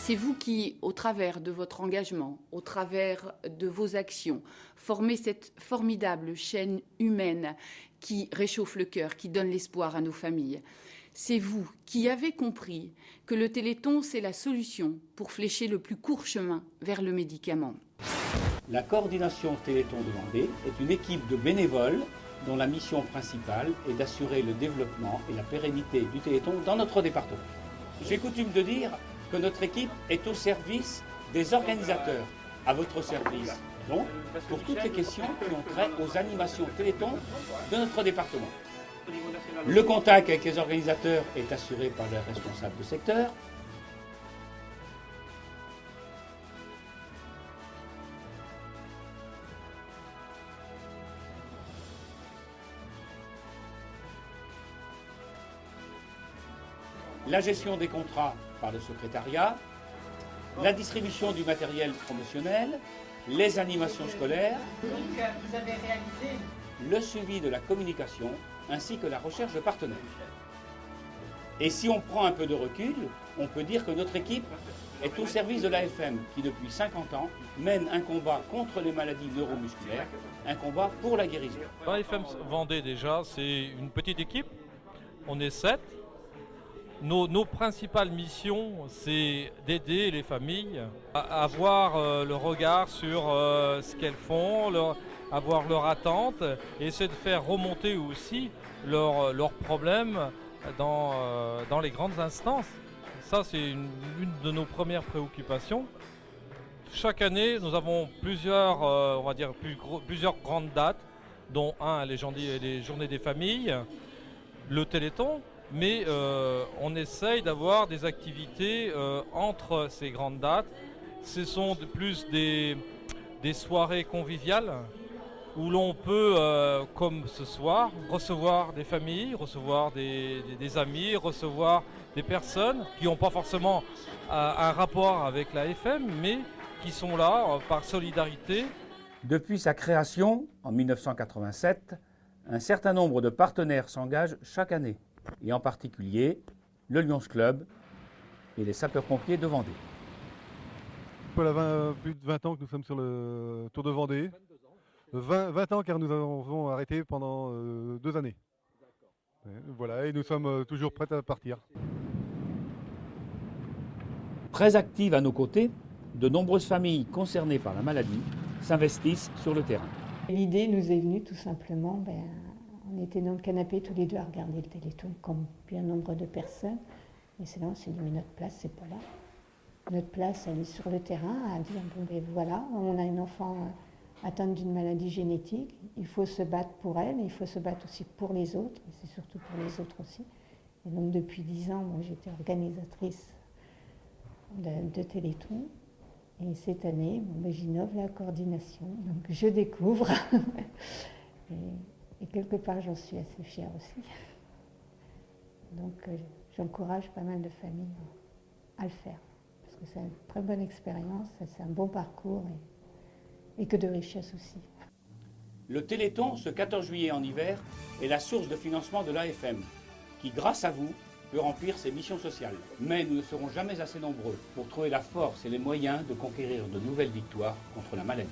C'est vous qui, au travers de votre engagement, au travers de vos actions, formez cette formidable chaîne humaine qui réchauffe le cœur, qui donne l'espoir à nos familles. C'est vous qui avez compris que le Téléthon, c'est la solution pour flécher le plus court chemin vers le médicament. La coordination Téléthon de Vendée est une équipe de bénévoles dont la mission principale est d'assurer le développement et la pérennité du Téléthon dans notre département. J'ai coutume de dire que notre équipe est au service des organisateurs, à votre service, donc pour toutes les questions qui ont trait aux animations Téléthon de notre département. Le contact avec les organisateurs est assuré par les responsables de secteur. La gestion des contrats par le secrétariat, la distribution du matériel promotionnel, les animations scolaires, Vous avez réalisé le suivi de la communication ainsi que la recherche de partenaires. Et si on prend un peu de recul, on peut dire que notre équipe est au service de l'AFM qui depuis 50 ans mène un combat contre les maladies neuromusculaires, un combat pour la guérison. L'AFM Vendée déjà, c'est une petite équipe, on est 7. Nos principales missions, c'est d'aider les familles à avoir le regard sur ce qu'elles font, avoir leur attente, et essayer de faire remonter aussi leurs problèmes dans les grandes instances. Ça, c'est une de nos premières préoccupations. Chaque année, nous avons plusieurs, on va dire, plusieurs grandes dates, dont les journées des familles, le Téléthon. Mais on essaye d'avoir des activités entre ces grandes dates. Ce sont plus des soirées conviviales où l'on peut, comme ce soir, recevoir des familles, recevoir des amis, recevoir des personnes qui n'ont pas forcément un rapport avec la FM, mais qui sont là par solidarité. Depuis sa création en 1987, un certain nombre de partenaires s'engagent chaque année, et en particulier le Lions Club et les sapeurs-pompiers de Vendée. Voilà plus de 20 ans que nous sommes sur le Tour de Vendée. 20 ans car nous avons arrêté pendant 2 années. Voilà, et nous sommes toujours prêts à partir. Très actives à nos côtés, de nombreuses familles concernées par la maladie s'investissent sur le terrain. L'idée nous est venue tout simplement, on était dans le canapé tous les deux à regarder le Téléthon comme bien nombre de personnes. Et c'est là on s'est dit, mais notre place, c'est pas là. Notre place, elle est sur le terrain, à dire, bon ben voilà, on a une enfant atteinte d'une maladie génétique, il faut se battre pour elle, il faut se battre aussi pour les autres, et c'est surtout pour les autres aussi. Et donc depuis 10 ans, moi j'étais organisatrice de Téléthon. Et cette année, j'innove la coordination, donc je découvre. Et quelque part, j'en suis assez fière aussi. Donc j'encourage pas mal de familles à le faire. Parce que c'est une très bonne expérience, c'est un bon parcours et que de richesse aussi. Le Téléthon, ce 14 juillet en hiver, est la source de financement de l'AFM, qui, grâce à vous, peut remplir ses missions sociales. Mais nous ne serons jamais assez nombreux pour trouver la force et les moyens de conquérir de nouvelles victoires contre la maladie.